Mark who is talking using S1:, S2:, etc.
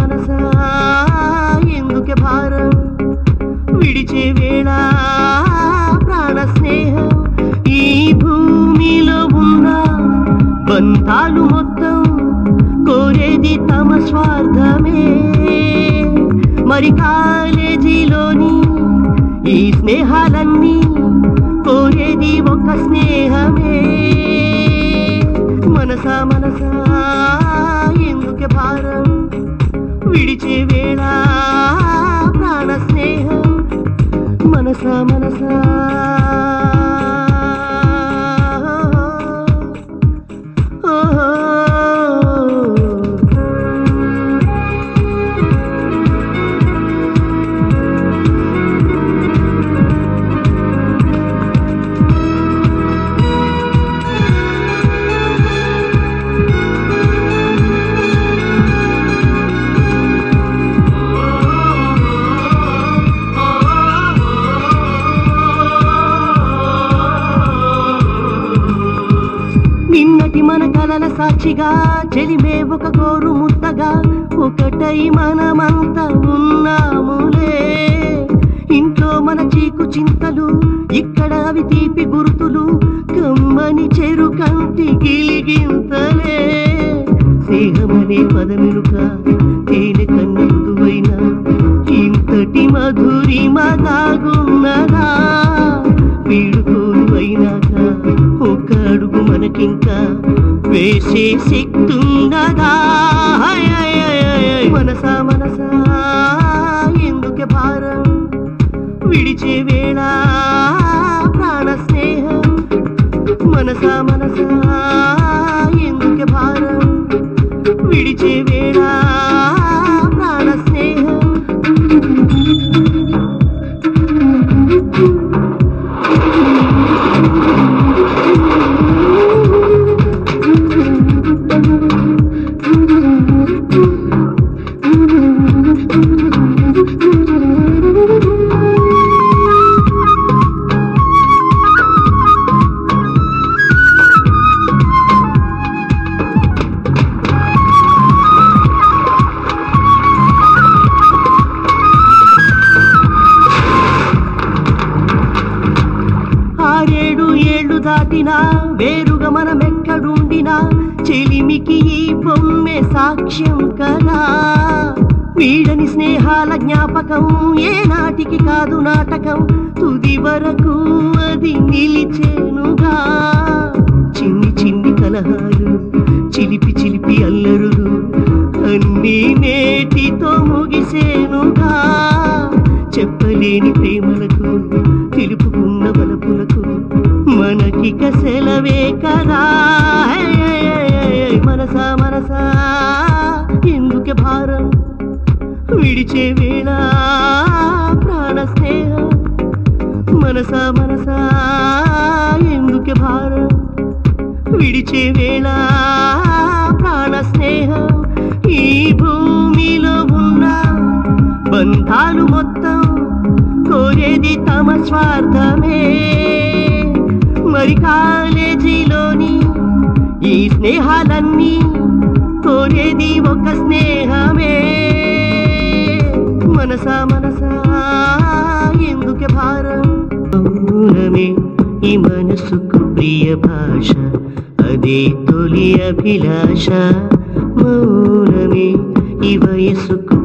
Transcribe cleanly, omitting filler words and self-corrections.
S1: మనసా ఎందుకే భారం విడిచే వేళ ప్రాణ స్నేహం ఈ భూమిలో ఉన్న బంధాలు మొత్తం కోరేది తమ స్వార్థమే మరి కాలేజీలోని ఈ స్నేహాలన్నీ కోరేది ఒక స్నేహమే మనసా మనసా ఎందుకే భారం విడిచే వేళ ప్రాణ స్నేహం మనసా మనసా నిన్నటి మన కలల సాక్షిగా చెలిమే ఒక కోరు ముద్దగా ఒకటై మనమంతా ఉన్నాములే ఇంట్లో మన చీకు చింతలు ఇక్కడ అవి తీపి గుర్తులు కమ్మని చెరు కంటి గిలిగింతలే స్నేహమనే పదమెరుక తేనె కన్నువైనా ఇంతటి మధురిమ దాగున్నదా వీడుకోలు అయినాక ఒక అడుగు మనకింకా వేసే శక్తుండదా మనసా మనసా ఎందుకే భారం విడిచే వేళ ప్రాణ స్నేహం మనసా మనసా ఎందుకే భారం విడిచే వేళ ప్రాణ స్నేహం దాటినా వేరుగా మనం ఎక్కడుండినా చెలిమికి ఈ బొమ్మే సాక్ష్యం కదా వీడని స్నేహాల జ్ఞాపకం ఏ నాటికి కాదు నాటకం తుది వరకు అది నిలిచేనుగా చిన్ని చిన్ని కలహాలు చిలిపి చిలిపి అల్లరులు అన్నీ నేటితో ముగిసేనుగా చెప్పలేని ప్రేమలకు తెలుపుకున్న బలపులకు మనకిక సెలవే కదా మనసా మనసా ఎందుకే భారం విడిచే వేళ ప్రాణ స్నేహం మనసా మనసా ఎందుకే భారం విడిచే వేళ ప్రాణ స్నేహం ఈ భూమిలో ఉన్న బంధాలు మొత్తం కోరేది తమ స్వార్థమే మరి కాలేజీలోని ఈ స్నేహాలన్నీ కోరేది ఒక స్నేహమే మనసా మనసా ఎందుకే భారం మౌనమే ఈ మనసుకు ప్రియ భాష అదే తొలి అభిలాష మౌనమే ఈ వయసుకు